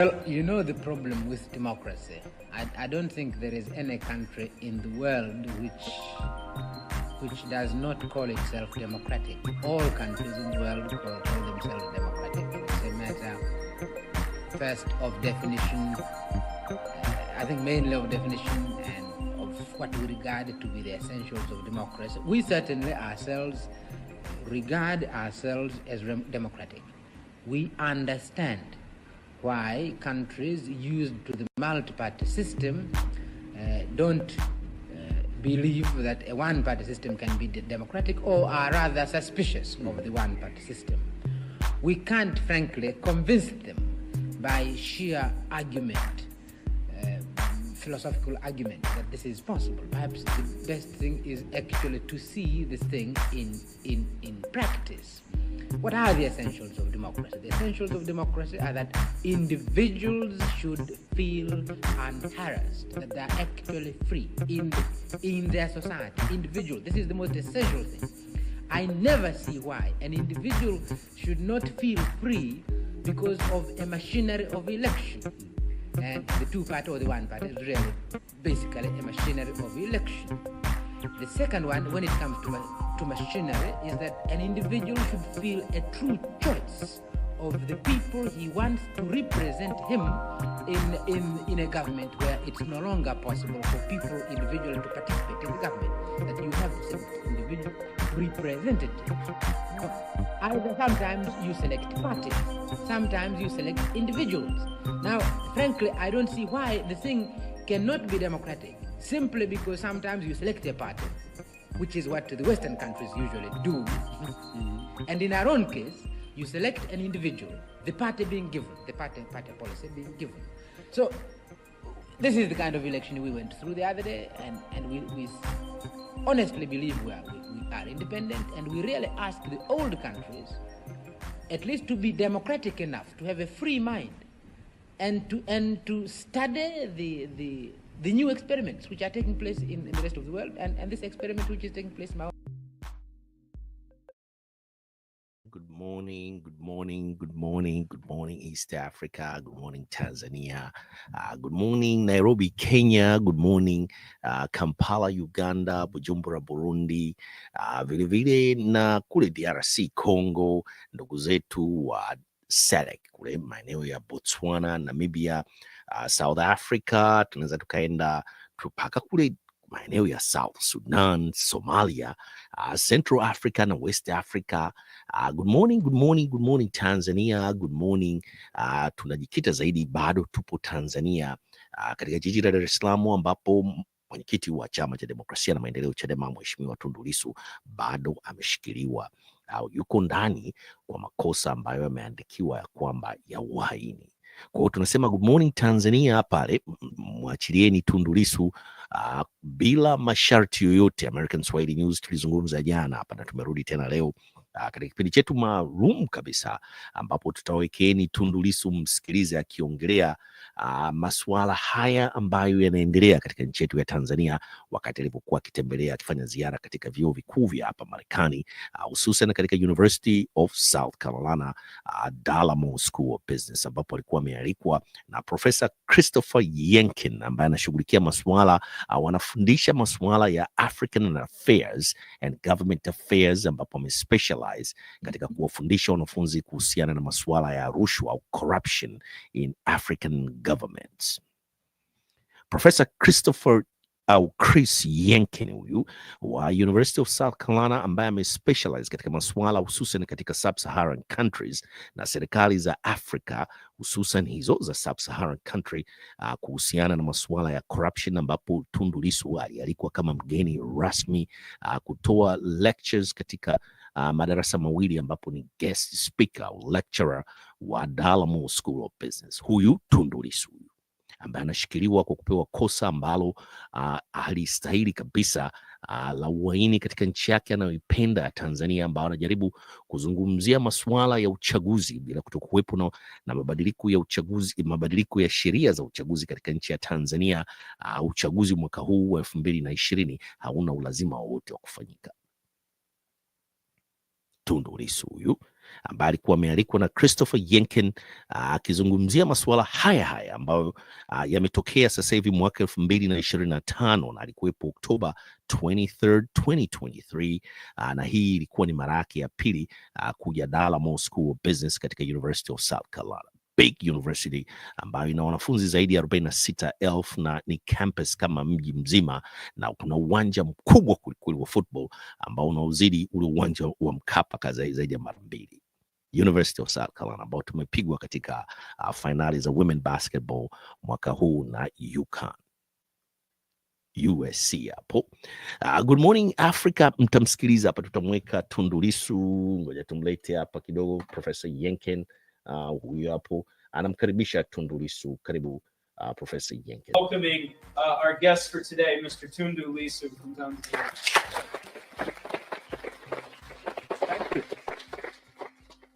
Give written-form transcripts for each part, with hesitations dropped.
Well, you know the problem with democracy. I don't think there is any country in the world which does not call itself democratic. All countries in the world call themselves democratic. It's a matter first of definition, I think mainly of definition and of what we regard to be the essentials of democracy. We certainly ourselves regard ourselves as democratic. We understand why countries used to the multi-party system don't believe that a one-party system can be democratic, or are rather suspicious of the one-party system. We can't, frankly, convince them by sheer argument, philosophical argument, that this is possible. Perhaps the best thing is actually to see this thing in practice. What are the essentials of democracy? The essentials of democracy are that individuals should feel unharassed, that they are actually free in their society. Individual, this is the most essential thing. I never see why an individual should not feel free because of a machinery of election. And the two-party or the one-party is really basically a machinery of election. The second one, when it comes to machinery, is that an individual should feel a true choice of the people he wants to represent him in a government where it's no longer possible for people individually to participate in the government, that you have to select individual representatives. Either sometimes you select parties, sometimes you select individuals. Now, frankly, I don't see why the thing cannot be democratic, simply because sometimes you select a party, which is what the Western countries usually do. And in our own case, you select an individual, the party being given, the party policy being given. So this is the kind of election we went through the other day, and we honestly believe we are independent, and we really ask the old countries at least to be democratic enough, to have a free mind, and to study the new experiments which are taking place in the rest of the world, and this experiment which is taking place now. Good morning, East Africa. Good morning, Tanzania. Good morning, Nairobi, Kenya. Good morning, Kampala, Uganda, Bujumbura, Burundi. Vilevile na kule DRC, Congo, ndugu zetu wa SADC, kule maeneo ya Botswana, Namibia, South Africa. Tunaweza tukaenda mpaka kule maeneo ya South Sudan, Somalia, Central Africa na West Africa. Good morning Tanzania. Good morning. Tunajikita zaidi, bado tupo Tanzania, katika jiji la Dar es Salaam, ambapo mwenyekiti wa Chama cha Demokrasia na Maendeleo Chadema, Mheshimiwa Tundu Lissu, bado ameshikiliwa au yuko ndani kwa makosa ambayo yameandikiwa ya kwamba ya uhaini. Kwa hiyo tunasema good morning Tanzania, pale mwachilieni Tundu Lissu bila masharti yoyote. American Swahili News tulizungumza jana hapa na tumerudi tena leo katika kipindi chetu maalum kabisa, ambapo tutawekeni Tundu Lissu msikilize akiongelea masuala haya ambayo yanaendelea katika nchi yetu ya Tanzania, wakati alipokuwa akitembelea, akifanya ziara katika vyuo vikuu vya hapa Marekani, hususan katika University of South Carolina, Dalamo School of Business, ambapo alikuwa amealikwa na Professor Christopher Yenkin, ambaye anashughulikia masuala wanafundisha masuala ya African Affairs and Government Affairs, ambapo amespecialize katika kuwafundisha wanafunzi kuhusiana na masuala ya rushwa au corruption in African governments. Professor Christopher au Chris Yenkin, huyu wa University of South Carolina, ambaye amespecialize katika masuala hususan katika sub-Saharan countries na serikali za Afrika, hususan hizo za sub-Saharan country, kuhusiana na masuala ya corruption, ambapo Tundu Lissu alikuwa kama mgeni rasmi kutoa lectures katika madarasa mawili, ambapo ni guest speaker au lecturer wa Dalamo School of Business. Huyu Tundu Lissu ambaye anashikiliwa kwa kupewa kosa ambalo halistahili kabisa, la uhaini katika nchi yake anayoipenda ya Tanzania, ambao anajaribu kuzungumzia masuala ya uchaguzi bila kutokuwepo na mabadiliko ya uchaguzi, mabadiliko ya sheria za uchaguzi katika nchi ya Tanzania. Uchaguzi mwaka huu wa 2020 hauna ulazima wowote wa kufanyika. Tundu Lissu huyu ambaye alikuwa amealikwa na Christopher Yenkin akizungumzia masuala haya haya ambayo yametokea sasa hivi mwaka 2025 na alikuwepo Oktoba 23rd, 2023 na hii ilikuwa ni mara yake ya pili kuja Dallamore School of Business katika University of South Carolina, big university ambayo ina wanafunzi zaidi ya 46,000 na ni campus kama mji mzima, na kuna uwanja mkubwa kuliko wa football ambao unaozidi ule uwanja wa Mkapa zaidi ya mara 2. University of South Carolina ambao tumepigwa katika finali za women basketball mwaka huu na UConn USC hapo. Good morning Africa, mtamsikiliza hapa, tutamweka Tundu Lissu, ngoja tumlete hapa kidogo Professor Yenkin. Huyu hapo anamkaribisha Tundu Lissu. Karibu Professor Yenkin. Welcoming our guest for today, Mr. Tundu Lissu from Tanzania.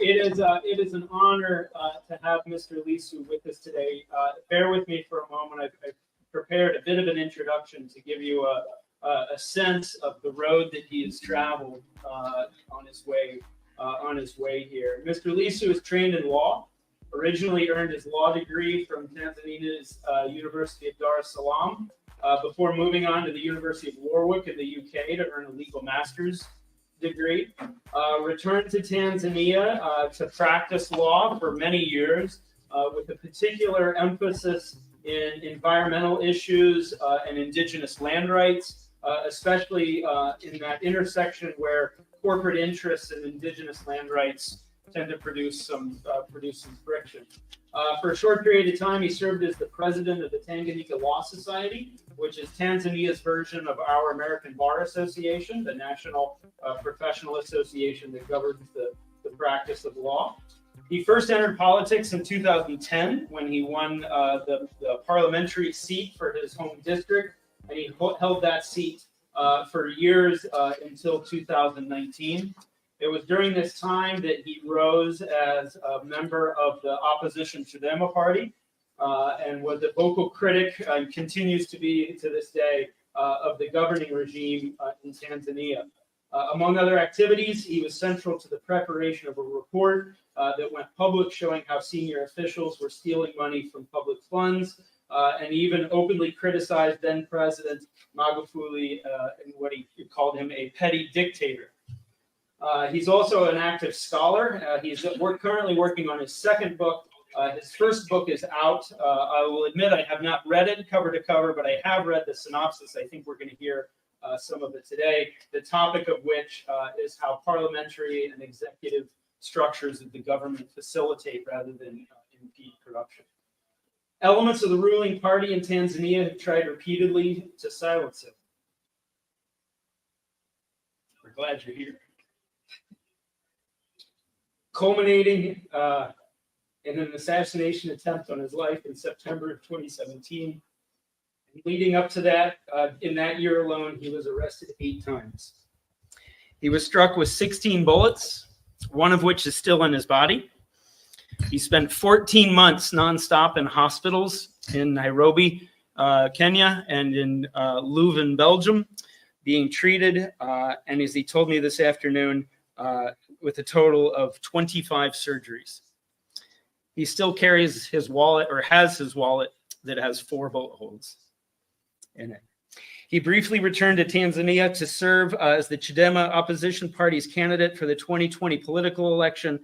It is an honor to have Mr. Lissu with us today. Bear with me for a moment. I've prepared a bit of an introduction to give you a sense of the road that he has traveled on his way here. Mr. Lissu is trained in law. Originally earned his law degree from Tanzania's University of Dar es Salaam before moving on to the University of Warwick in the UK to earn a legal master's degree. Returned to Tanzania to practice law for many years with a particular emphasis in environmental issues and indigenous land rights, especially in that intersection where corporate interests and indigenous land rights tend to produce some friction. For a short period of time, he served as the president of the Tanganyika Law Society, which is Tanzania's version of our American Bar Association, the national professional association that governs the practice of law. He first entered politics in 2010 when he won the parliamentary seat for his home district, and he held that seat for years until 2019. It was during this time that he rose as a member of the opposition Chadema party and was a vocal critic and continues to be to this day of the governing regime in Tanzania. Among other activities, he was central to the preparation of a report that went public showing how senior officials were stealing money from public funds and even openly criticized then President Magufuli and what he called him a petty dictator. He's also an active scholar. He's currently working on his second book. His first book is out. I will admit I have not read it cover to cover, but I have read the synopsis. I think we're going to hear some of it today, the topic of which is how parliamentary and executive structures of the government facilitate rather than impede corruption. Elements of the ruling party in Tanzania have tried repeatedly to silence him. We're glad you're here. Culminating in an assassination attempt on his life in September of 2017. Leading up to that, in that year alone, he was arrested 8 times. He was struck with 16 bullets, one of which is still in his body. He spent 14 months nonstop in hospitals in Nairobi, Kenya, and in Leuven, Belgium, being treated, and as he told me this afternoon, with a total of 25 surgeries. He still carries his wallet, or has his wallet, that has 4 bullet holes in it. He briefly returned to Tanzania to serve as the Chadema opposition party's candidate for the 2020 political election.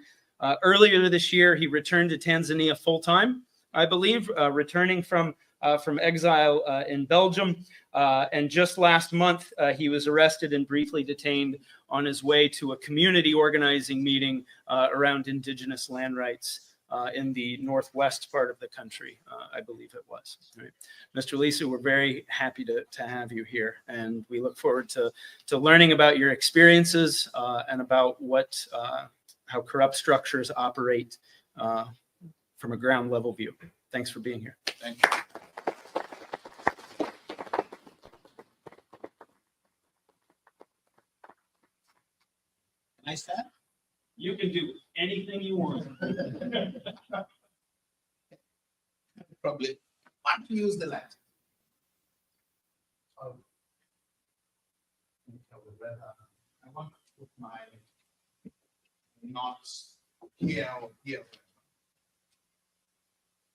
Earlier this year, he returned to Tanzania full-time, I believe, returning from exile in Belgium. And just last month, he was arrested and briefly detained on his way to a community organizing meeting around indigenous land rights in the northwest part of the country, I believe it was. Right. Mr. Lissu, we're very happy to have you here, and we look forward to learning about your experiences and about how corrupt structures operate from a ground level view. Thanks for being here. Thank you. Can I start? You can do anything you want. Probably want to use the Latin. I want to put my notes here or here.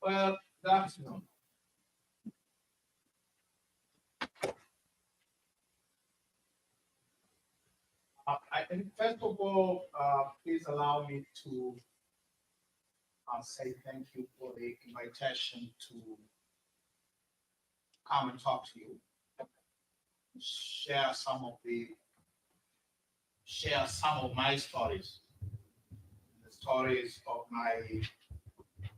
Well, that's no. I think first of all, please allow me to say thank you for the invitation to come and talk to you, share some of my stories, the stories of my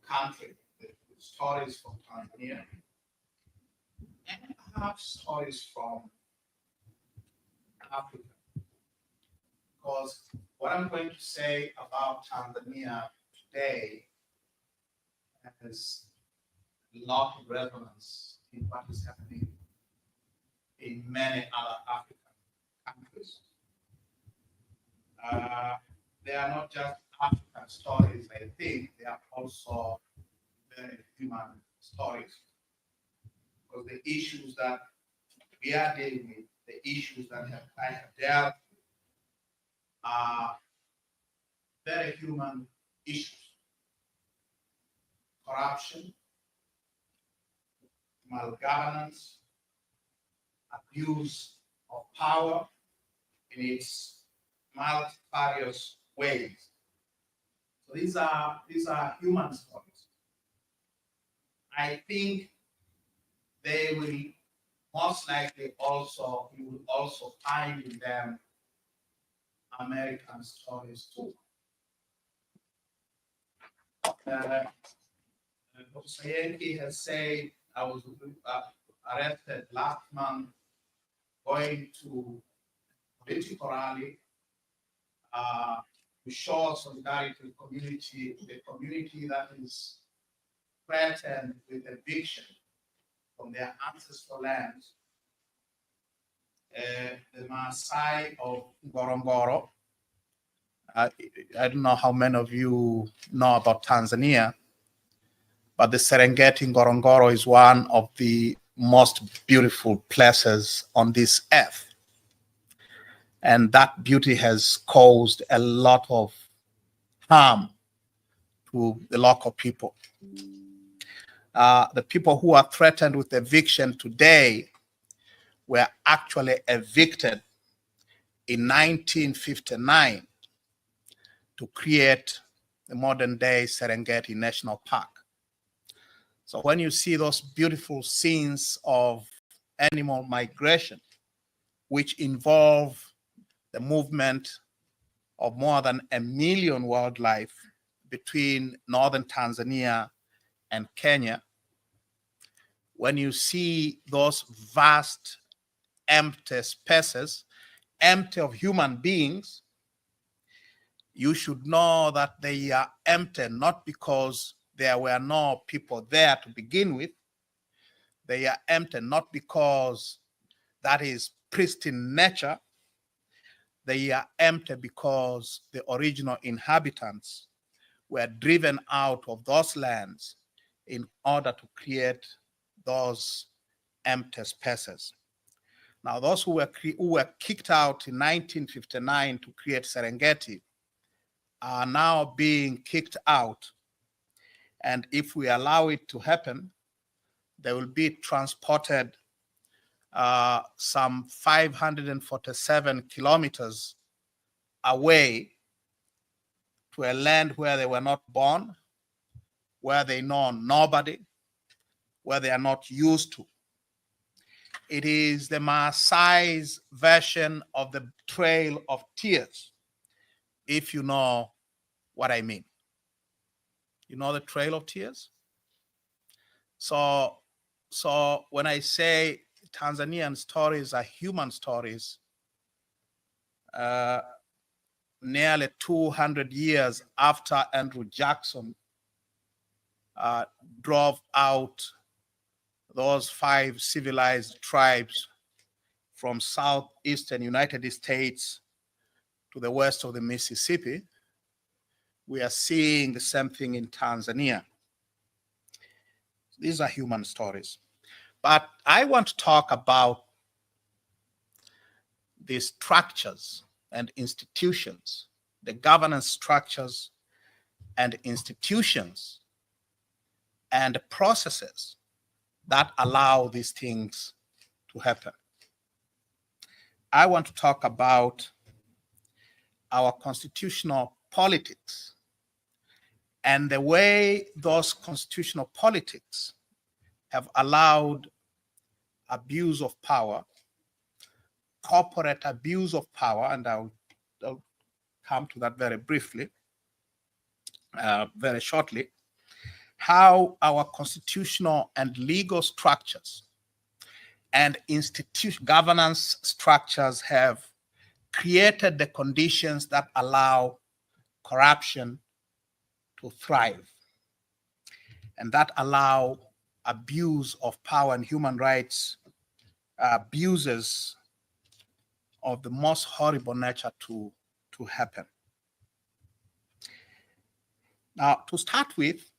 country, the stories from Tanzania, and perhaps stories from Africa. Because what I'm going to say about Tanzania today has a lot of resonance in what is happening in many other African countries. They are not just African stories, I think, they are also very human stories. Because the issues that we are dealing with, the issues that I have dealt with, are very human issues. Corruption, malgovernance, abuse of power in its multifarious ways. So these are human stories. I think they will most likely also, you will also find in them American stories too. Professor Yankee has said I was arrested last month going to political rally to show solidarity to the community that is threatened with eviction from their ancestral lands. The Maasai of Ngorongoro. I don't know how many of you know about Tanzania, but the Serengeti Ngorongoro is one of the most beautiful places on this earth. And that beauty has caused a lot of harm to the local people. The people who are threatened with eviction today were actually evicted in 1959 to create the modern day Serengeti National Park. So when you see those beautiful scenes of animal migration, which involve the movement of more than 1 million wildlife between northern Tanzania and Kenya, when you see those vast empty spaces, empty of human beings, you should know that they are empty not because there were no people there to begin with. They are empty not because that is pristine nature. They are empty because the original inhabitants were driven out of those lands in order to create those empty spaces. Now, those who were kicked out in 1959 to create Serengeti are now being kicked out. And if we allow it to happen, they will be transported some 547 kilometers away to a land where they were not born, where they know nobody, where they are not used to. It is the Maasai's version of the Trail of Tears, if you know what I mean. You know the Trail of Tears? So when I say Tanzanian stories are human stories, nearly 200 years after Andrew Jackson drove out those 5 civilized tribes from southeastern United States to the west of the Mississippi, we are seeing the same thing in Tanzania. These are human stories. But I want to talk about the structures and institutions, the governance structures and institutions and processes that allow these things to happen. I want to talk about our constitutional politics and the way those constitutional politics have allowed abuse of power, corporate abuse of power, and I'll come to that very briefly, very shortly, how our constitutional and legal structures and governance structures have created the conditions that allow corruption to thrive and that allow abuse of power and human rights abuses of the most horrible nature to happen. Now, to start with,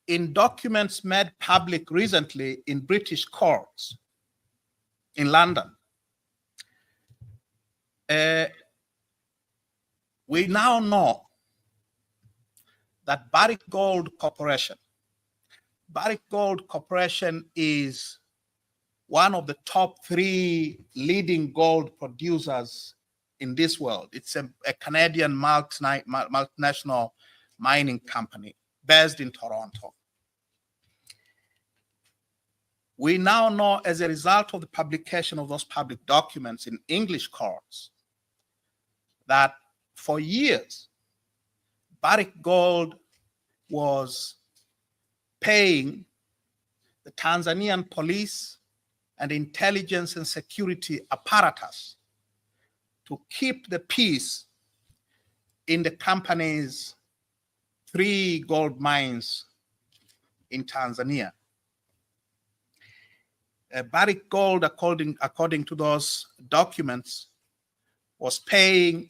in documents made public recently in British courts in London, we now know that Barrick Gold Corporation is one of the top 3 leading gold producers in this world. It's a Canadian multinational mining company based in Toronto. We now know, as a result of the publication of those public documents in English courts, that for years, Barrick Gold was paying the Tanzanian police and intelligence and security apparatus to keep the peace in the company's 3 gold mines in Tanzania. Barrick Gold, according to those documents, was paying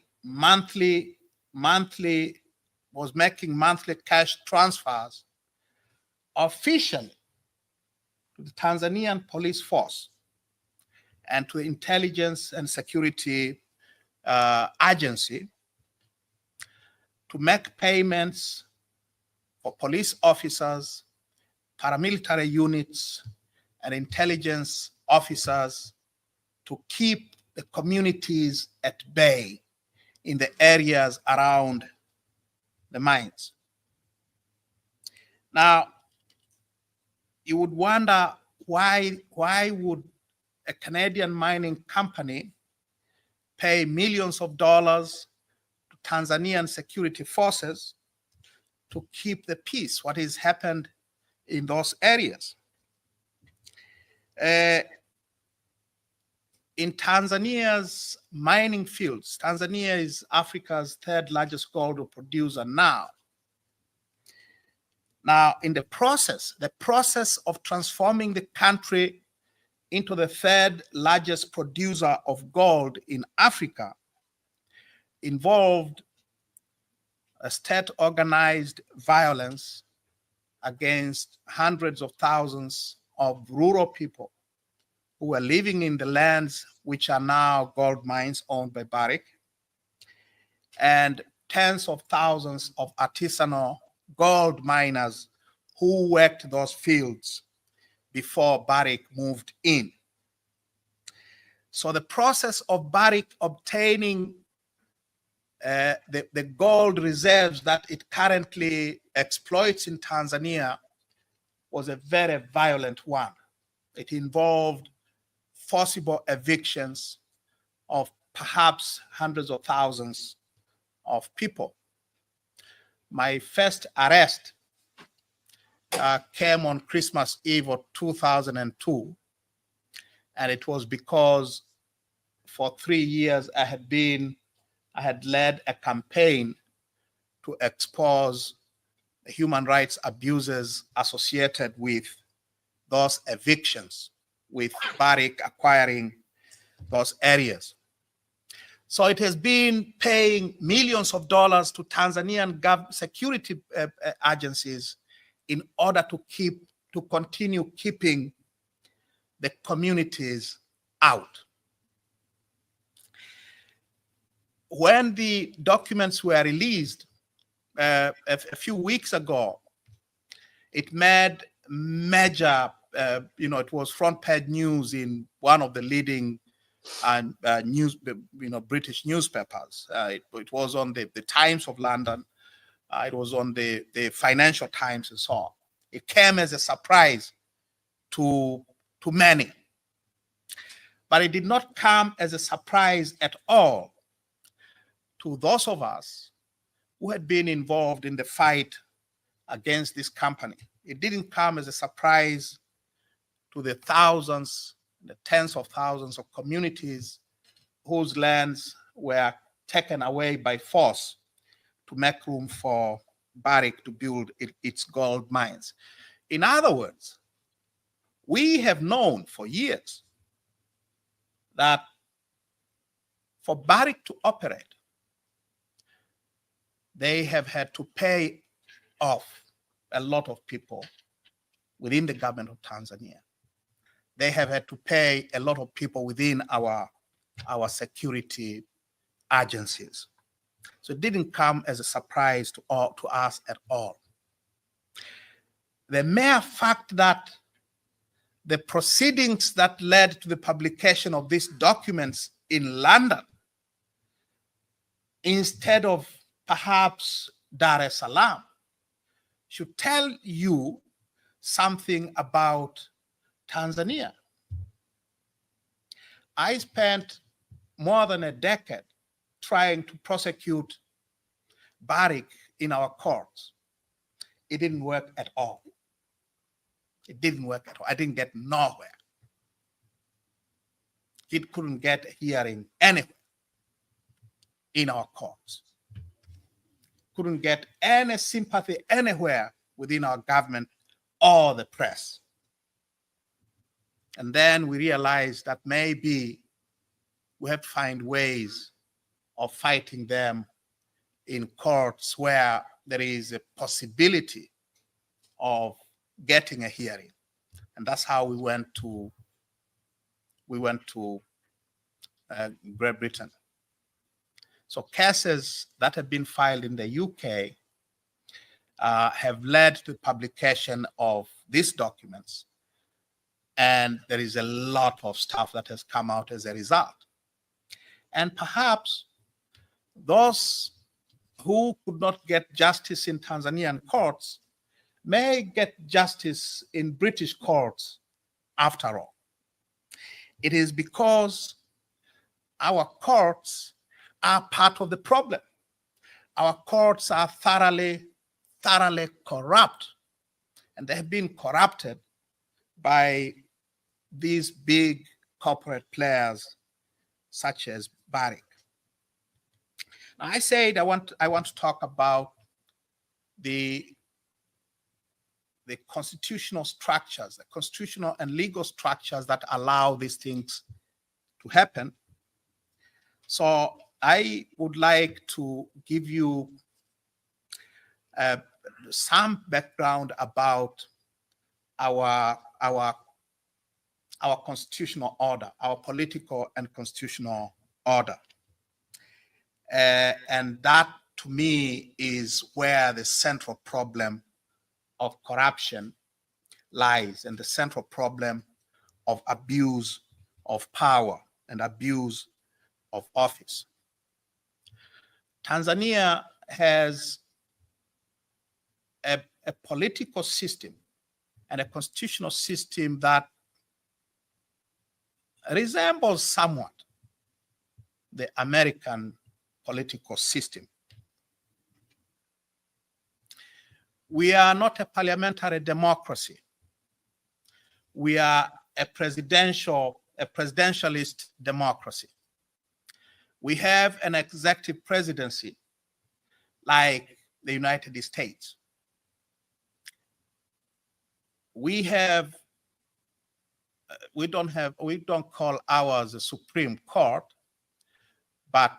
was making monthly cash transfers officially to the Tanzanian police force and to the intelligence and security agency to make payments for police officers, paramilitary units, and intelligence officers to keep the communities at bay in the areas around the mines. Now, you would wonder why would a Canadian mining company pay millions of dollars to Tanzanian security forces to keep the peace? What has happened in those areas? In Tanzania's mining fields, Tanzania is Africa's 3rd largest gold producer now. Now, in the process of transforming the country into the 3rd largest producer of gold in Africa involved a state-organized violence against hundreds of thousands of rural people who were living in the lands which are now gold mines owned by Barrick, and tens of thousands of artisanal gold miners who worked those fields before Barrick moved in. So the process of Barrick obtaining the gold reserves that it currently exploits in Tanzania was a very violent one. It involved forcible evictions of perhaps hundreds of thousands of people. My first arrest came on Christmas Eve of 2002, and it was because for 3 years I had led a campaign to expose the human rights abuses associated with those evictions, with Barrick acquiring those areas. So it has been paying millions of dollars to Tanzanian security agencies in order to continue keeping the communities out. when the documents were released a few weeks ago, it made major, it was front page news in one of the leading British newspapers. It was on the Times of London. It was on the Financial Times and so on. It came as a surprise to many. But it did not come as a surprise at all to those of us who had been involved in the fight against this company. It didn't come as a surprise to the thousands, the tens of thousands of communities whose lands were taken away by force to make room for Barrick to build its gold mines. In other words, we have known for years that for Barrick to operate, they have had to pay off a lot of people within the government of Tanzania. They have had to pay a lot of people within our security agencies. So it didn't come as a surprise to us at all. The mere fact that the proceedings that led to the publication of these documents in London, instead of perhaps Dar es Salaam, should tell you something about Tanzania. I spent more than a decade trying to prosecute Barrick in our courts. It didn't work at all. It didn't work at all. I didn't get nowhere. It couldn't get a hearing anywhere in our courts. Couldn't get any sympathy anywhere within our government or the press. And then we realized that maybe we have to find ways of fighting them in courts where there is a possibility of getting a hearing. And that's how we went to Great Britain. So cases that have been filed in the UK have led to publication of these documents. And there is a lot of stuff that has come out as a result. And perhaps those who could not get justice in Tanzanian courts may get justice in British courts after all. It is because our courts are part of the problem. Our courts are thoroughly corrupt, and they have been corrupted by these big corporate players such as Barrick. Now, I said I want to talk about the constitutional structures, the constitutional and legal structures that allow these things to happen. So I would like to give you some background about our constitutional order, our political and constitutional order. And that, to me, is where the central problem of corruption lies, and the central problem of abuse of power and abuse of office. Tanzania has a political system and a constitutional system that resembles somewhat the American political system. We are not a parliamentary democracy. We are a presidentialist democracy. We have an executive presidency like the United States. We don't call ours a Supreme Court, but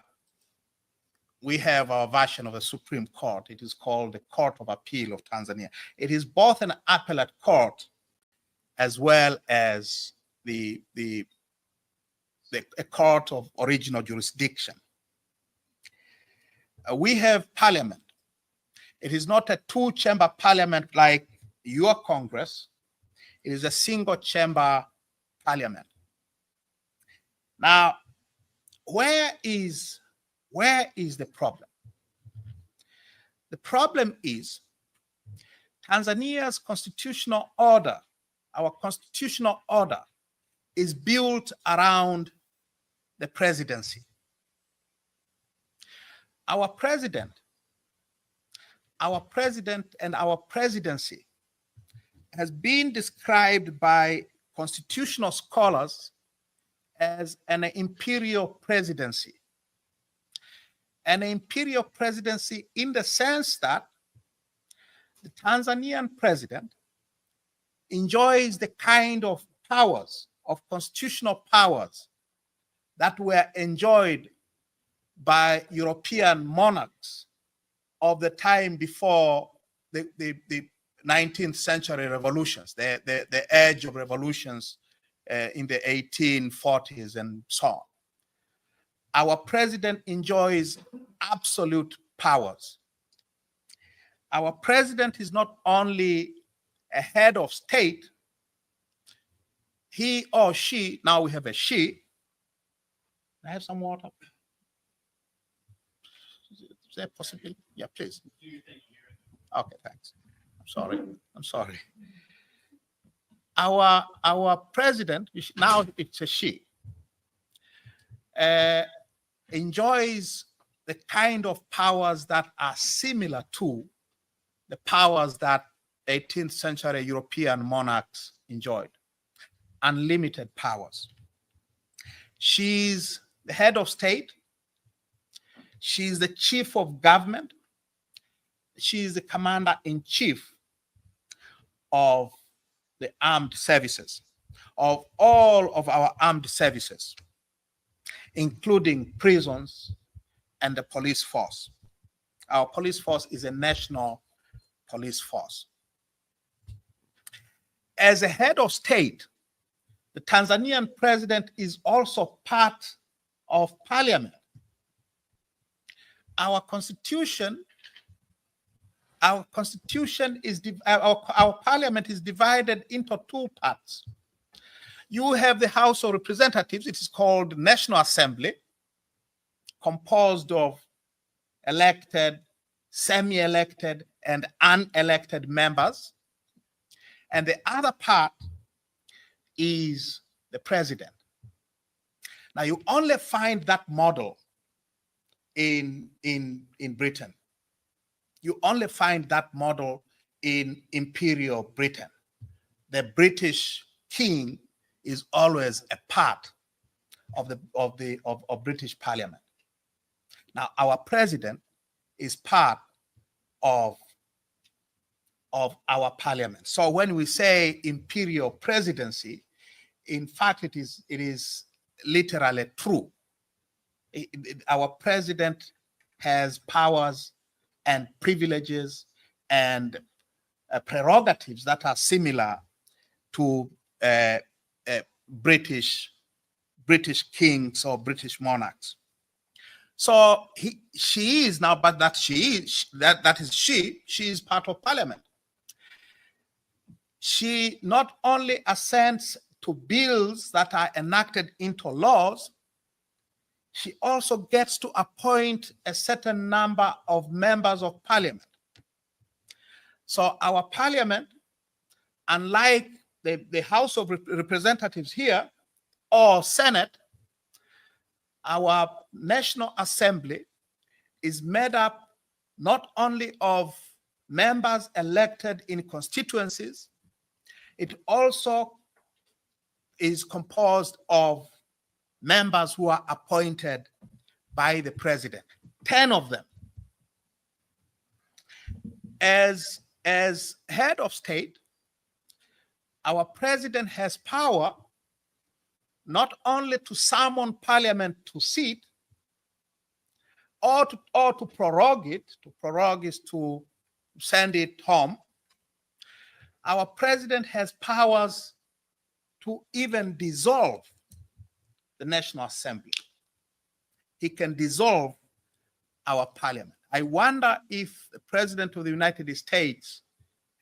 we have our version of a Supreme Court. It is called the Court of Appeal of Tanzania. It is both an appellate court as well as a court of original jurisdiction. we have parliament. It is not a two-chamber parliament like your Congress. It is a single-chamber parliament. Now, where is the problem? The problem is Tanzania's constitutional order, our constitutional order, is built around the presidency. Our president and our presidency has been described by constitutional scholars as an imperial presidency. An imperial presidency in the sense that the Tanzanian president enjoys the kind of powers, of constitutional powers, that were enjoyed by European monarchs of the time before the 19th century revolutions, the age of revolutions in the 1840s and so on. Our president enjoys absolute powers. Our president is not only a head of state, he or she, now we have a she. Can I have some water? Is that possible? Yeah, please. Okay, thanks. I'm sorry. Our president, now it's a she, enjoys the kind of powers that are similar to the powers that 18th century European monarchs enjoyed. Unlimited powers. She's the head of state. She's the chief of government. She's the commander-in-chief of the armed services, of all of our armed services, including prisons and the police force. Our police force is a national police force. As a head of state, the Tanzanian president is also part of parliament. Our constitution is our parliament is divided into two parts. You have the House of Representatives. It is called National Assembly, composed of elected, semi-elected, and unelected members. And the other part is the president. Now, you only find that model in Britain. You only find that model in imperial Britain. The British king is always a part of British Parliament. Now, our president is part of our parliament. So when we say imperial presidency, in fact, it is literally true. Our president has powers and privileges and prerogatives that are similar to British kings or British monarchs. So she is now, but she is part of parliament. She not only assents to bills that are enacted into laws, she also gets to appoint a certain number of members of parliament. So our parliament, unlike the House of Representatives here or Senate, our National Assembly is made up not only of members elected in constituencies, it also is composed of members who are appointed by the president, 10 of them. As head of state, our president has power not only to summon parliament to sit or to prorogue it. To prorogue is to send it home. Our president has powers to even dissolve the National Assembly. He can dissolve our parliament. I wonder if the President of the United States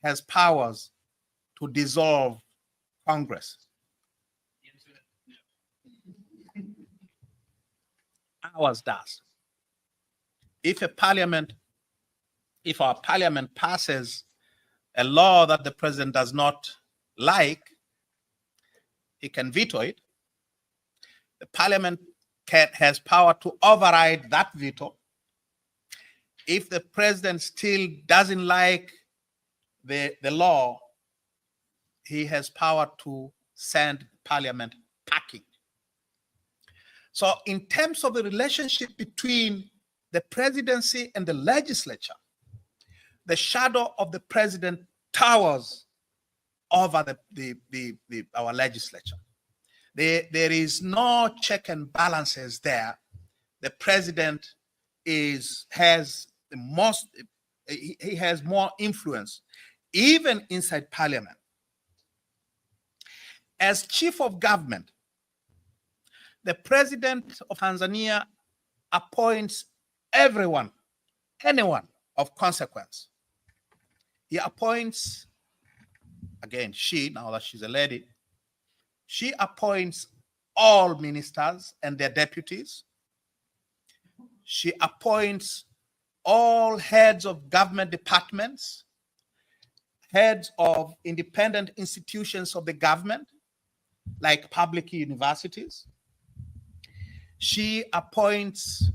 has powers to dissolve Congress. Ours does. If our parliament passes a law that the president does not like, he can veto it. The parliament has power to override that veto. If the president still doesn't like the law, he has power to send parliament packing. So in terms of the relationship between the presidency and the legislature, the shadow of the president towers over our legislature. There is no check and balances there. The president has more influence, even inside parliament. As chief of government, the president of Tanzania appoints anyone of consequence. He appoints, again, now that she's a lady, she appoints all ministers and their deputies. She appoints all heads of government departments, heads of independent institutions of the government, like public universities. She appoints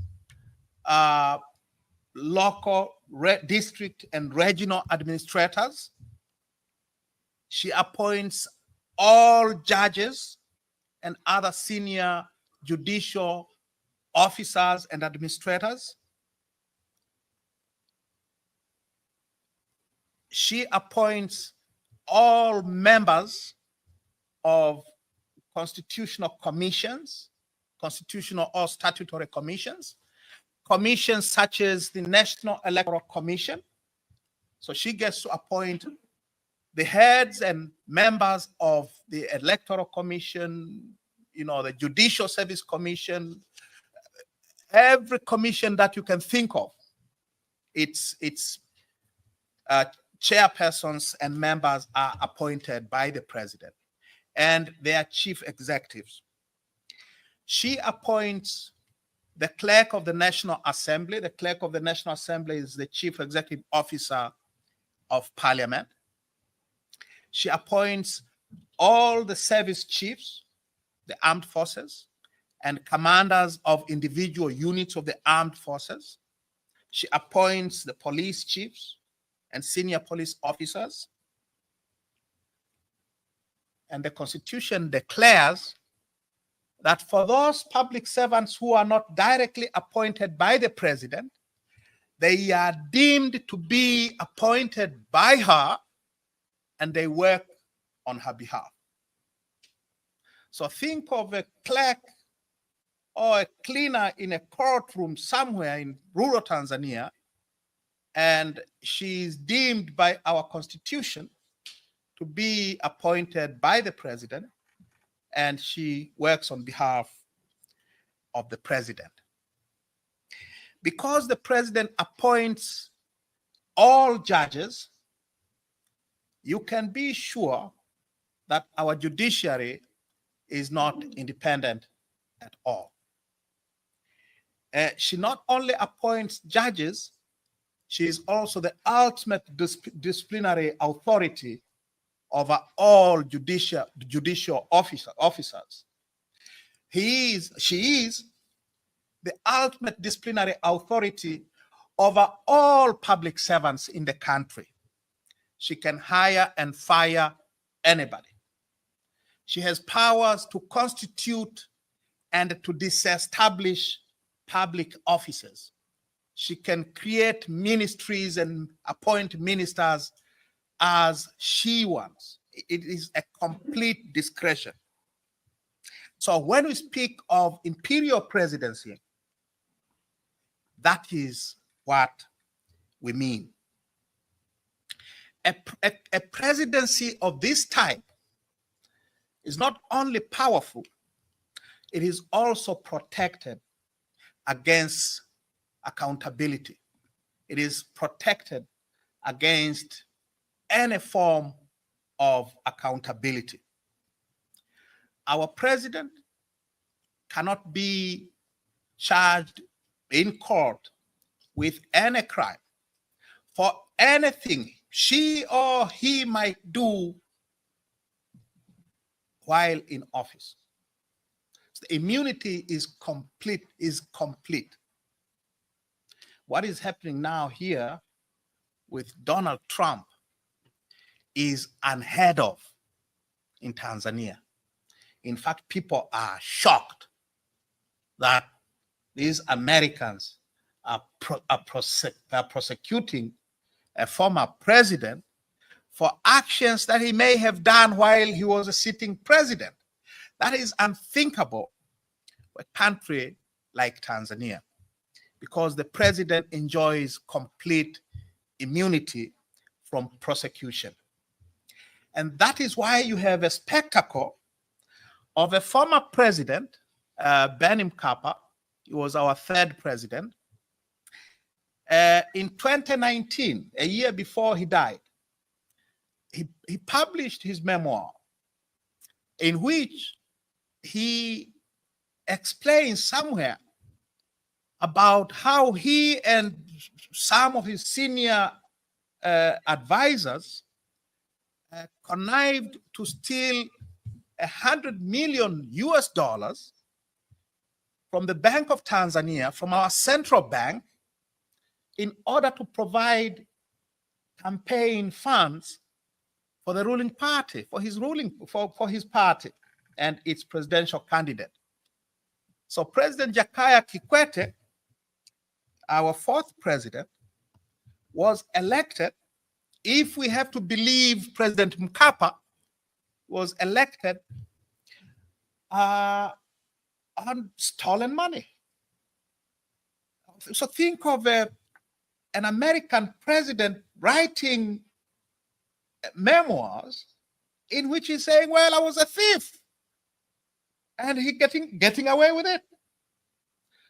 local, district, and regional administrators. She appoints all judges and other senior judicial officers and administrators. She appoints all members of constitutional commissions, constitutional or statutory commissions, commissions such as the National Electoral Commission. So she gets to appoint the heads and members of the Electoral Commission, the Judicial Service Commission, every commission that you can think of. Its chairpersons and members are appointed by the president, and they are chief executives. She appoints the clerk of the National Assembly. The clerk of the National Assembly is the chief executive officer of parliament. She appoints all the service chiefs, the armed forces, and commanders of individual units of the armed forces. She appoints the police chiefs and senior police officers. And the Constitution declares that for those public servants who are not directly appointed by the president, they are deemed to be appointed by her and they work on her behalf. So think of a clerk or a cleaner in a courtroom somewhere in rural Tanzania, and she's deemed by our Constitution to be appointed by the president, and she works on behalf of the president. Because the president appoints all judges, you can be sure that our judiciary is not independent at all. She not only appoints judges, she is also the ultimate disciplinary authority over all judicial officers. She is the ultimate disciplinary authority over all public servants in the country. She can hire and fire anybody. She has powers to constitute and to disestablish public offices. She can create ministries and appoint ministers as she wants. It is a complete discretion. So when we speak of imperial presidency, that is what we mean. A presidency of this type is not only powerful, it is also protected against accountability. it is protected against any form of accountability. Our president cannot be charged in court with any crime for anything she or he might do while in office. The immunity is complete. What is happening now here with Donald Trump is unheard of in Tanzania. In fact, people are shocked that these Americans are prosecuting a former president for actions that he may have done while he was a sitting president. That is unthinkable for a country like Tanzania, because the president enjoys complete immunity from prosecution. And that is why you have a spectacle of a former president, Benny Mkapa. He was our third president. In 2019, a year before he died, he published his memoir in which he explains somewhere about how he and some of his senior advisors connived to steal $100 million from the Bank of Tanzania, from our central bank, in order to provide campaign funds for the ruling party, for his party and its presidential candidate. So President Jakaya Kikwete, our fourth president, was elected, if we have to believe President Mkapa, was elected on stolen money. So think of an American president writing memoirs in which he's saying, well, I was a thief, and he getting away with it.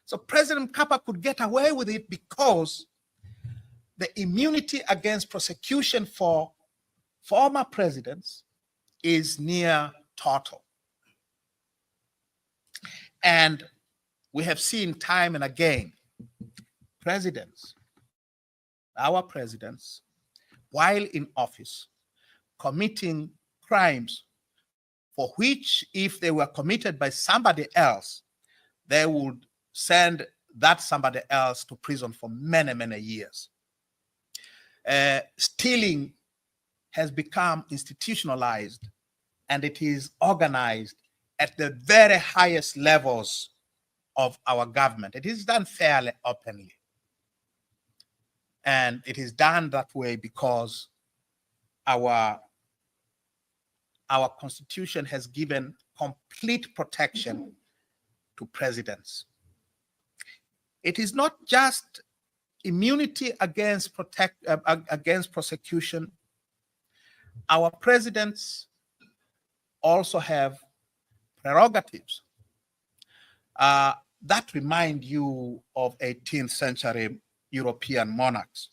So President Mkapa could get away with it because the immunity against prosecution for former presidents is near total. And we have seen time and again presidents, our presidents, while in office, committing crimes for which, if they were committed by somebody else, they would send that somebody else to prison for many, many years. Stealing has become institutionalized, and it is organized at the very highest levels of our government. It is done fairly openly. And it is done that way because our constitution has given complete protection to presidents. It is not just immunity against prosecution. Our presidents also have prerogatives that remind you of 18th century European monarchs.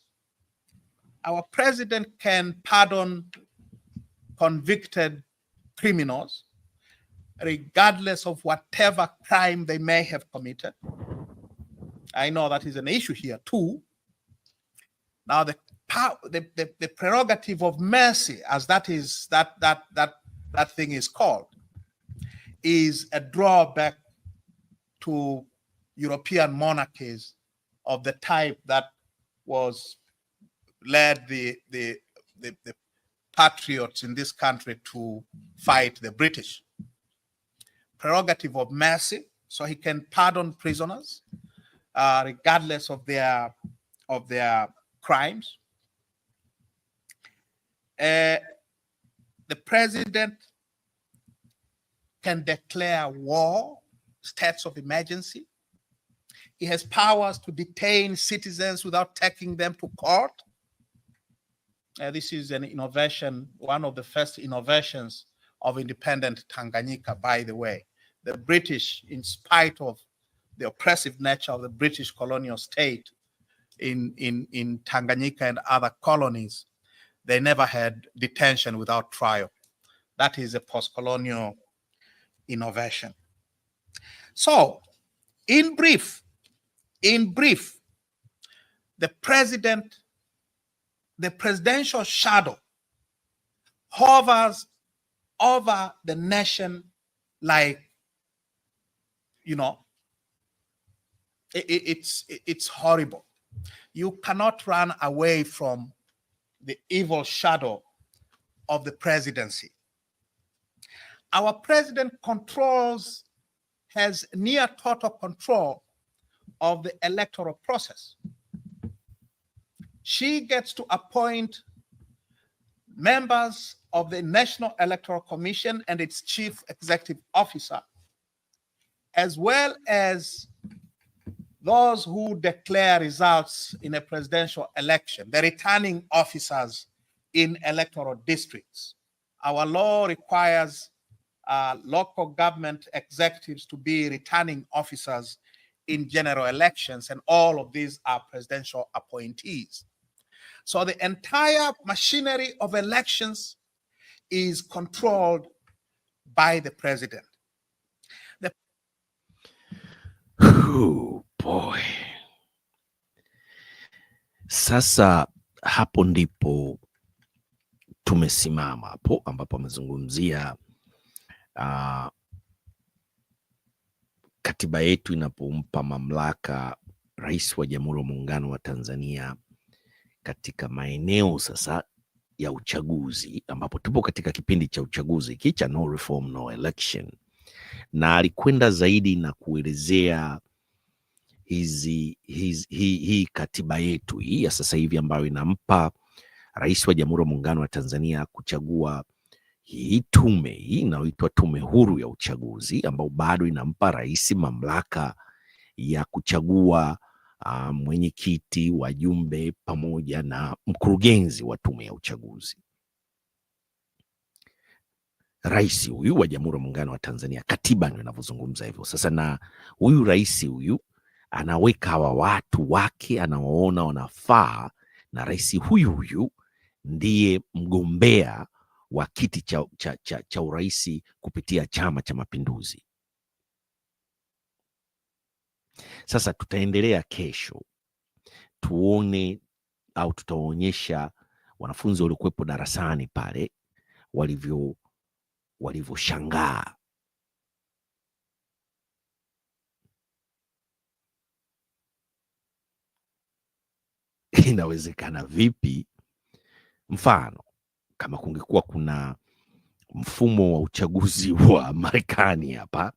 Our president can pardon convicted criminals regardless of whatever crime they may have committed. I know that is an issue here too. Now the prerogative of mercy, as that thing is called, is a drawback to European monarchies of the type that was led the patriots in this country to fight the British. Prerogative of mercy, so he can pardon prisoners regardless of their crimes. The president can declare war, states of emergency. He has powers to detain citizens without taking them to court. This is an innovation, one of the first innovations of independent Tanganyika, by the way. The British, in spite of the oppressive nature of the British colonial state, in Tanganyika and other colonies, they never had detention without trial. That is a post-colonial innovation. So, in brief, the presidential shadow hovers over the nation like, it's horrible. You cannot run away from the evil shadow of the presidency. Our president has near total control of the electoral process. She gets to appoint members of the National Electoral Commission and its chief executive officer, as well as those who declare results in a presidential election, the returning officers in electoral districts. Our law requires local government executives to be returning officers in general elections, and all of these are presidential appointees. So the entire machinery of elections is controlled by the president. Oh boy. Sasa hapo ndipo tumesimama hapo ambapo amezungumzia katiba yetu inapompa mamlaka Rais wa Jamhuri ya Muungano wa Tanzania katika maeneo sasa ya uchaguzi, ambapo tupo katika kipindi cha uchaguzi kicha no reform no election, na alikwenda zaidi na kuelezea hii katiba yetu hii ya sasa hivi ambayo inampa Rais wa Jamhuri ya Muungano wa Tanzania kuchagua hii tume hii inayoitwa Tume Huru ya Uchaguzi, ambao bado inampa rais mamlaka ya kuchagua mwenyekiti, wajumbe pamoja na mkurugenzi wa tume ya uchaguzi. Rais huyu wa Jamhuri ya Muungano wa Tanzania, katiba ndio inavyozungumza hivyo. Sasa na huyu rais huyu anaweka hawa watu wake anaoona wanafaa, na rais huyu ndiye mgombea wa kiti cha urais kupitia Chama cha Mapinduzi. Sasa tutaendelea kesho tuone, au tutaonyesha wanafunzi waliokuwepo darasani pale walivyoshangaa. Inawezekana vipi? Mfano, kama kungekuwa kuna mfumo wa uchaguzi wa Marekani hapa,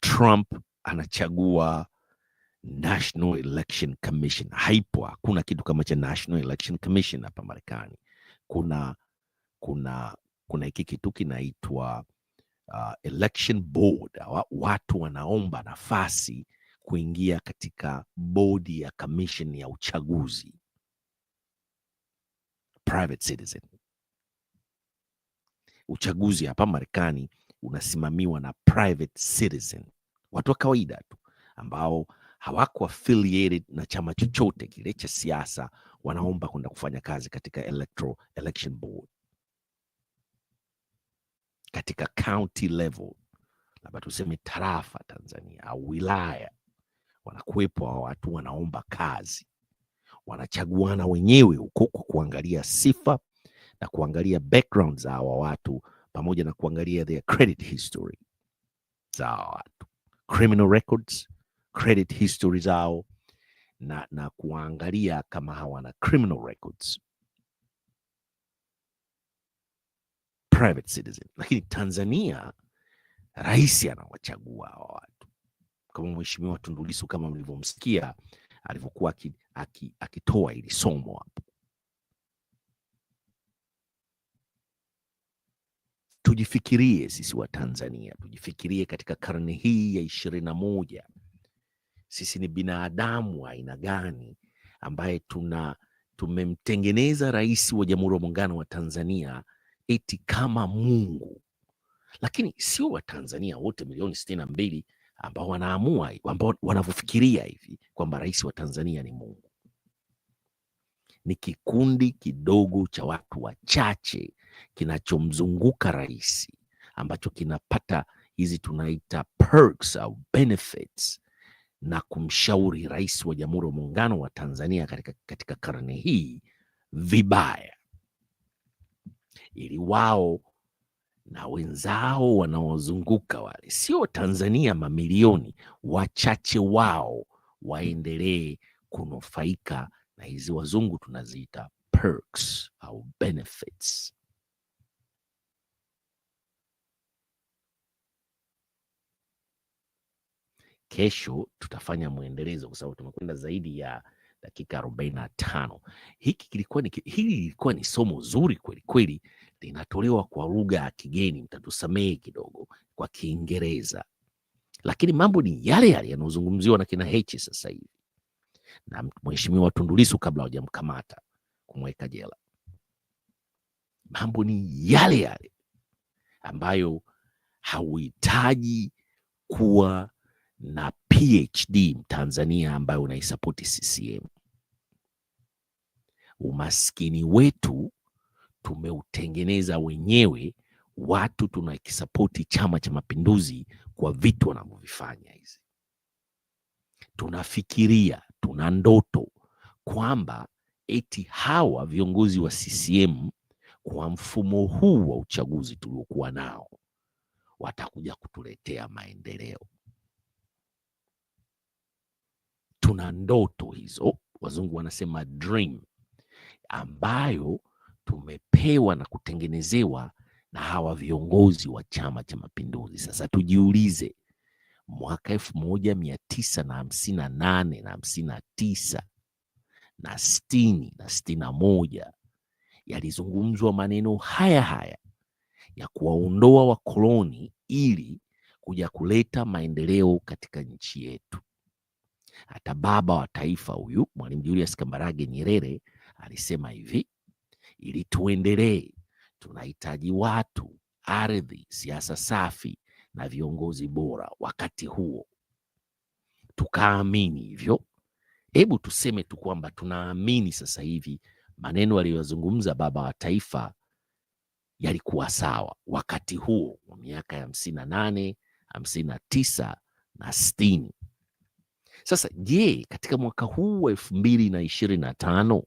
Trump anachagua National Election Commission. Haipo, hakuna kitu kama cha National Election Commission hapa Marekani. Kuna hiki kitu kinaitwa Election Board. Watu wanaomba nafasi kuingia katika bodi ya commission ya uchaguzi. Private citizen. Uchaguzi hapa Marekani unasimamiwa na private citizen, watu wa kawaida tu ambao hawako affiliated na chama chochote kile cha siasa, wanaomba kwenda kufanya kazi katika election board. Katika county level, labda tuseme tarafa Tanzania au wilaya, wanakuwepo hao watu wanaomba kazi, wanachaguana wenyewe huko kwa kuangalia sifa na kuangalia background za hawa watu, pamoja na kuangalia their credit history za watu, criminal records, credit history zao, na kuangalia kama hawana criminal records. Private citizen. Lakini Tanzania rais anawachagua hawa watu, kama Mheshimiwa Tundu Lissu, kama mlivyomsikia alivyokuwa akitoa ili somo hapo. Tujifikirie sisi wa Tanzania, tujifikirie katika karne hii ya 21, sisi ni binadamu aina gani ambaye tumemtengeneza rais wa Jamhuri ya Muungano wa Tanzania eti kama Mungu. Lakini sio wa Tanzania wote milioni 62 ambao wanaamua, ambao wanavyofikiria hivi kwamba rais wa Tanzania ni Mungu. Ni kikundi kidogo cha watu wachache kinachomzunguka rais, ambacho kinapata hizi tunaita perks au benefits, na kumshauri rais wa Jamhuri ya Muungano wa Tanzania katika karne hii vibaya, ili wao na wenzao wanaozunguka wale, sio Tanzania mamilioni, wachache wao waendelee kunufaika na hizi wazungu tunaziita perks au benefits. Kesho tutafanya mwendelezo kwa sababu tumekwenda zaidi ya dakika 45. Hili lilikuwa ni somo zuri kweli kweli, linatolewa kwa lugha ya kigeni, mtatusamehe kidogo, kwa Kiingereza, lakini mambo ni yale yale yanayozungumziwa na kina Heche sasa hivi na Mheshimiwa Tundu Lissu kabla hawajamkamata kumweka jela. Mambo ni yale yale ambayo hauhitaji kuwa na PhD Mtanzania ambayo unaisapoti CCM. Umaskini wetu tumeutengeneza wenyewe, watu tunakisapoti Chama cha Mapinduzi kwa vitu wanavyovifanya hizi. Tunafikiria, tuna ndoto kwamba eti hawa viongozi wa CCM kwa mfumo huu wa uchaguzi tuliokuwa nao watakuja kutuletea maendeleo. Tuna ndoto hizo, wazungu wanasema dream, ambayo tumepewa na kutengenezewa na hawa viongozi wa Chama cha Mapinduzi. Sasa tujiulize, mwaka 1958 na 59 na 60 na 61 yalizungumzwa maneno haya haya ya kuwaondoa wakoloni ili kuja kuleta maendeleo katika nchi yetu. Hata baba wa taifa huyu Mwalimu Julius Kambarage Nyerere alisema hivi, ili tuendelee tunahitaji watu, ardhi, siasa safi na viongozi bora. Wakati huo tukaamini hivyo. Hebu tuseme tu kwamba tunaamini sasa hivi maneno aliyozungumza baba wa taifa yalikuwa sawa wakati huo wa miaka ya 58, 59 na 60. Sasa je, katika mwaka huu wa 2025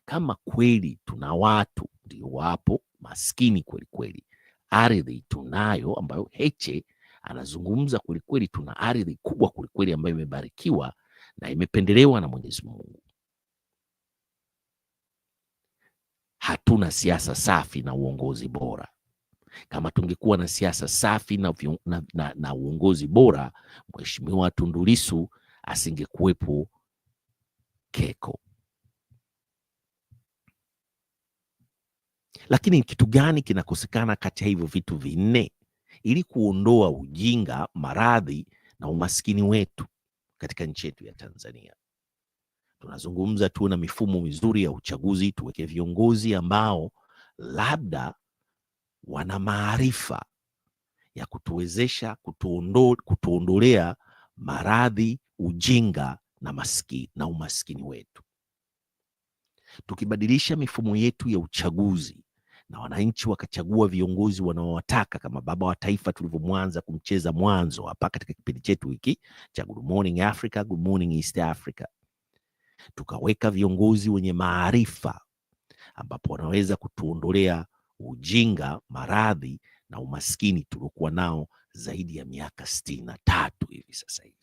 kama kweli tuna watu ndio wapo maskini kweli kweli, ardhi tunayo ambayo Heche anazungumza kweli kweli, tuna ardhi kubwa kweli kweli ambayo imebarikiwa na imependelewa na Mwenyezi Mungu. Hatuna siasa safi na uongozi bora. Kama tungekuwa na siasa safi na uongozi bora, Mheshimiwa Tundu Lissu asingekuwepo Keko. Lakini kitu gani kinakosekana kati ya hivyo vitu vinne ili kuondoa ujinga, maradhi na umaskini wetu katika nchi yetu ya Tanzania? Tunazungumza tu na mifumo mizuri ya uchaguzi, tuweke viongozi ambao labda wana maarifa ya kutuwezesha kutuondolea maradhi, ujinga na umaskini wetu. Tukibadilisha mifumo yetu ya uchaguzi na wananchi wakachagua viongozi wanaowataka, kama baba wa taifa tulivyomwanza kumcheza mwanzo hapa katika kipindi chetu hiki cha Good Morning Africa, Good Morning East Africa, tukaweka viongozi wenye maarifa ambapo wanaweza kutuondolea ujinga, maradhi na umaskini tuliokuwa nao zaidi ya miaka 63 hivi sasa hivi.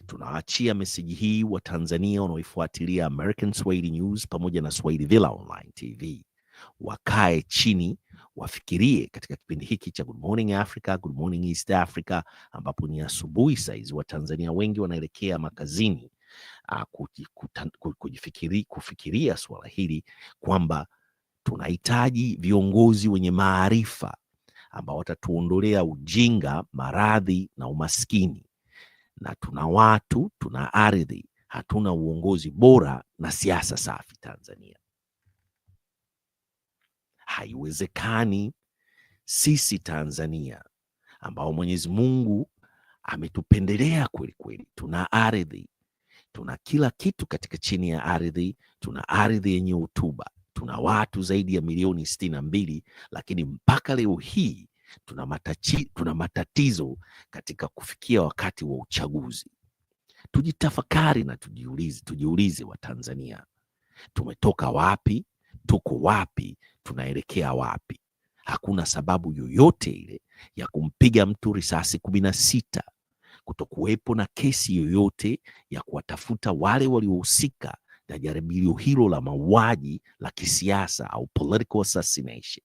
Tunaachia meseji hii wa Tanzania wanaoifuatilia American Swahili News pamoja na Swahili Villa Online TV. Wakae chini, wafikirie katika kipindi hiki cha Good Morning Africa, Good Morning East Africa, ambapo ni asubuhi saizi. Wa Tanzania wengi wanaelekea makazini, kufikiria swala hili kwamba tunahitaji viongozi wenye maarifa ambao watatuondolea ujinga, maradhi na umaskini. Na tuna watu, tuna ardhi, hatuna uongozi bora na siasa safi Tanzania. Haiwezekani sisi Tanzania ambao Mwenyezi Mungu ametupendelea kweli kweli, tuna ardhi, tuna kila kitu katika chini ya ardhi, tuna ardhi yenye rutuba, tuna watu zaidi ya milioni 62, lakini mpaka leo hii tuna matatizo katika kufikia wakati wa uchaguzi. Tujitafakari na tujiulize Watanzania, tumetoka wapi? Tuko wapi? Tunaelekea wapi? Hakuna sababu yoyote ile ya kumpiga mtu risasi 16, kutokuwepo na kesi yoyote ya kuwatafuta wale waliohusika na jaribio hilo la mauaji la kisiasa au political assassination,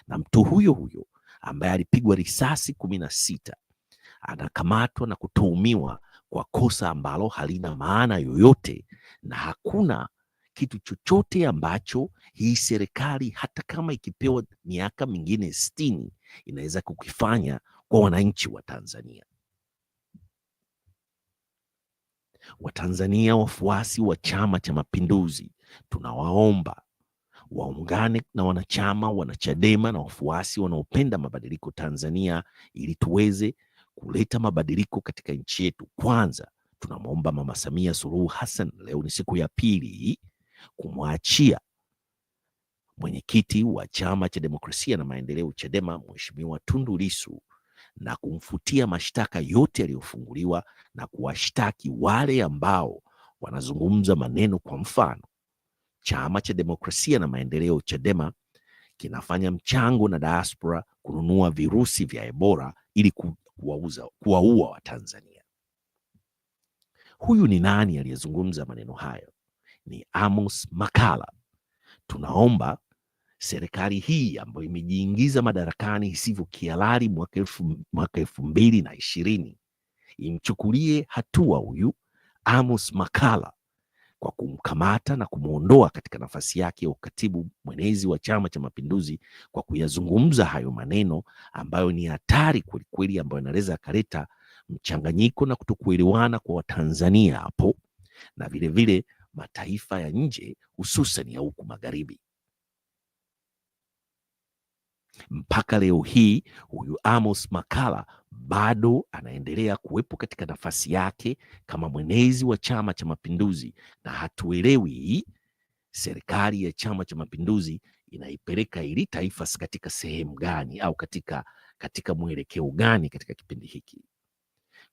na mtu huyo huyo ambaye alipigwa risasi 16 anakamatwa na kutuhumiwa kwa kosa ambalo halina maana yoyote, na hakuna kitu chochote ambacho hii serikali hata kama ikipewa miaka mingine 60 inaweza kukifanya kwa wananchi wa Tanzania. Watanzania wafuasi wa Chama cha Mapinduzi, tunawaomba waungane na wanachadema na wafuasi wanaopenda mabadiliko Tanzania ili tuweze kuleta mabadiliko katika nchi yetu. Kwanza tunamwomba Mama Samia Suluhu Hassan, leo ni siku ya pili, kumwachia mwenyekiti wa Chama cha Demokrasia na Maendeleo Chadema, Mheshimiwa Tundu Lissu, na kumfutia mashtaka yote yaliyofunguliwa na kuwashtaki wale ambao wanazungumza maneno. Kwa mfano, Chama cha Demokrasia na Maendeleo Chadema kinafanya mchango na diaspora kununua virusi vya Ebola ili kuwaua Watanzania. Huyu ni nani aliyezungumza maneno hayo? Ni Amos Makalla. Tunaomba serikali hii ambayo imejiingiza madarakani isivyo kihalali mwaka 2020 imchukulie hatua huyu Amos Makalla kwa kumkamata na kumwondoa katika nafasi yake ya ukatibu mwenezi wa Chama cha Mapinduzi kwa kuyazungumza hayo maneno ambayo ni hatari kweli kweli, ambayo inaweza kaleta mchanganyiko na kutokuelewana kwa Watanzania hapo na vile vile mataifa ya nje, hususan ya huku magharibi. Mpaka leo hii huyu Amos Makalla bado anaendelea kuwepo katika nafasi yake kama mwenezi wa Chama cha Mapinduzi, na hatuelewi serikali ya Chama cha Mapinduzi inaipeleka hili taifa katika sehemu gani au katika mwelekeo gani katika kipindi hiki.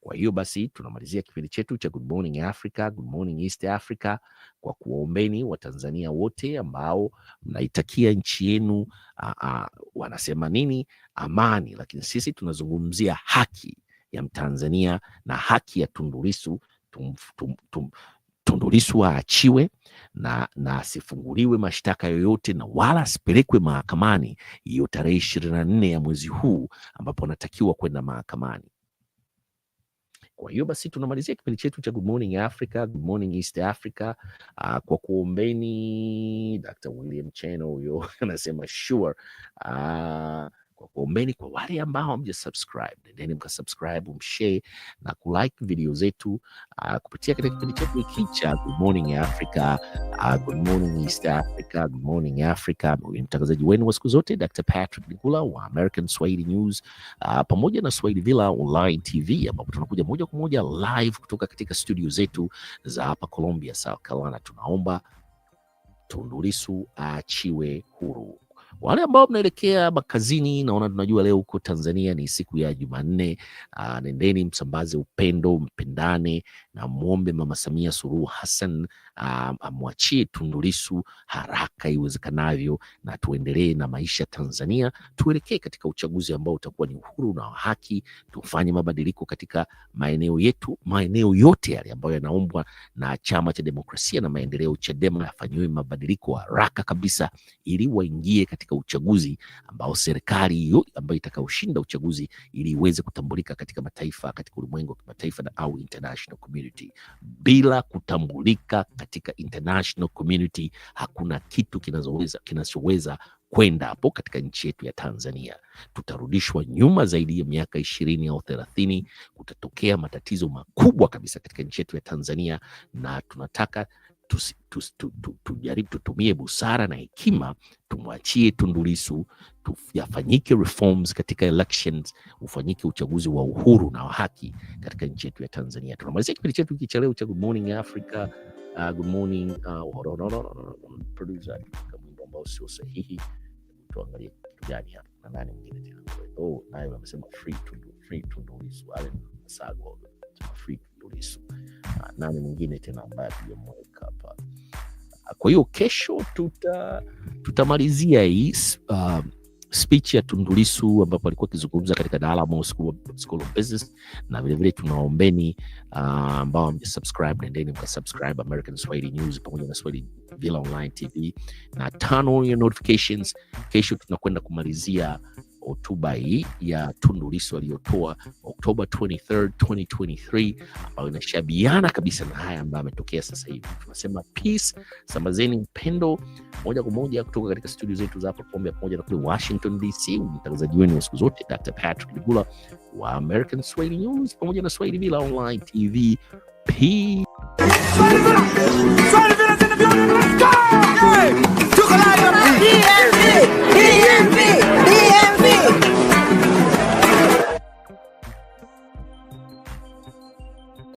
Kwa hiyo basi tunamalizia kipindi chetu cha Good Morning Africa, Good Morning East Africa kwa kuombeni Watanzania wote ambao mnaitakia nchi yenu wanasema nini, amani, lakini sisi tunazungumzia haki ya Mtanzania na haki ya Tundu Lissu. Tundu Lissu aachiwe na asifunguliwe mashtaka yoyote na wala asipelekwe mahakamani hiyo tarehe 24 ya mwezi huu ambapo anatakiwa kwenda mahakamani. Kwa hiyo basi tunamalizia kipindi chetu cha Good Morning Africa, Good Morning East Africa kwa kuombeni. Dr. William Cheno huyo anasema sure. Kwa kuombeni kwa wale ambao hamjasubscribe, nendeni mkasubscribe, mshare na kulike video zetu kupitia katika kipindi chetu hiki cha Good Morning Africa, Good Morning East Africa, Good Morning Africa. Mtangazaji wenu wa siku zote Dr. Patrick Nikula wa American Swahili News pamoja na Swahili Villa Online TV, ambapo tunakuja moja kwa moja live kutoka katika studio zetu za hapa Columbia, South Carolina. Tunaomba Tundu Lissu aachiwe huru. Wale ambao mnaelekea makazini, naona tunajua leo huko Tanzania ni siku ya Jumanne, nendeni msambaze upendo, mpendane na muombe Mama Samia Suluhu Hassan amwachie Tundu Lissu haraka iwezekanavyo, na tuendelee na maisha Tanzania, tuelekee katika uchaguzi ambao utakuwa ni uhuru na haki. Tufanye mabadiliko katika maeneo yetu, maeneo yote yale ambayo yanaombwa na Chama cha Demokrasia na Maendeleo Chadema yafanyiwe mabadiliko haraka kabisa, ili waingie katika uchaguzi ambao serikali hiyo ambayo itakaoshinda uchaguzi ili iweze kutambulika katika mataifa, katika ulimwengu wa kimataifa na au international community. Bila kutambulika katika international community hakuna kitu kinachoweza kwenda hapo katika nchi yetu ya Tanzania. Tutarudishwa nyuma zaidi ya miaka 20 au 30. Kutatokea matatizo makubwa kabisa katika nchi yetu ya Tanzania, na tunataka tujaribu tutumie busara na hekima, tumwachie Tundu Lissu, yafanyike reforms katika elections, ufanyike uchaguzi wa uhuru na wa haki katika nchi yetu ya Tanzania. Tunamalizia kipindi chetu hiki cha leo cha Good Morning Africa. Good morning, producer, kama ambao sio sahihi, tuangalie kitu gani hapa na nani mwingine tena. Nayo amesema free Tundu Lissu, ale Sago free Tundu Lissu. Nani mwingine tena ambaye tujamweka hapa. Kwa hiyo kesho tutamalizia hii speech ya Tundu Lissu ambapo alikuwa akizungumza katika Dalamo School of Business, na vile vile tunaombeni ambao msubscribe, nendeni mkasubscribe American Swahili News pamoja na Swahili Villa Online TV na turn on your notifications. Kesho tunakwenda kumalizia hotuba hii ya Tundu Lissu aliyotoa October 23rd, 2023, ambayo inashabiana kabisa na haya ambayo yametokea sasa hivi. Tunasema peace, sambazeni upendo moja kwa moja kutoka katika studio zetu za hapa Pombe pamoja na kule Washington DC. Mtangazaji wenu wa siku zote Dr. Patrick Ligula wa American Swahili News pamoja na Swahili Villa Online TV. Peace.